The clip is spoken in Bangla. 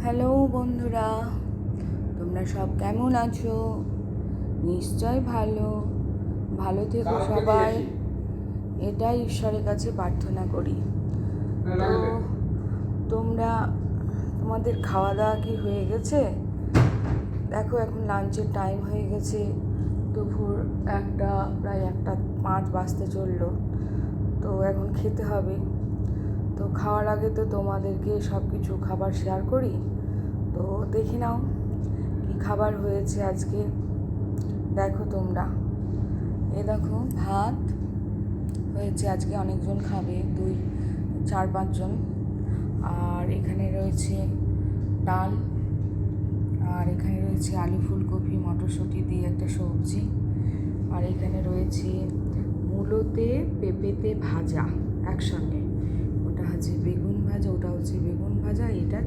হ্যালো বন্ধুরা, তোমরা সব কেমন আছো? নিশ্চয় ভালো থেকো সবাই, এটাই ঈশ্বরের কাছে প্রার্থনা করি। তো তোমাদের খাওয়া দাওয়া কি হয়ে গেছে? দেখো এখন লাঞ্চের টাইম হয়ে গেছে, দুপুর প্রায় 1:05 বাজতে চললো। তো এখন খেতে হবে। তো খাওয়ার আগে তো তোমাদেরকে সব কিছু খাবার শেয়ার করি। তো দেখে নাও কি খাবার হয়েছে আজকে। দেখো তোমরা, দেখো ভাত হয়েছে, আজকে অনেকজন খাবে, 4-5 জন। আর এখানে রয়েছে ডাল, আর এখানে রয়েছে আলু ফুলকপি মটরশুঁটি দিয়ে একটা সবজি, আর এখানে রয়েছে মূলোতে পেঁপেতে ভাজা একসঙ্গে। ওটা হচ্ছে বেগুন ভাজা, এটা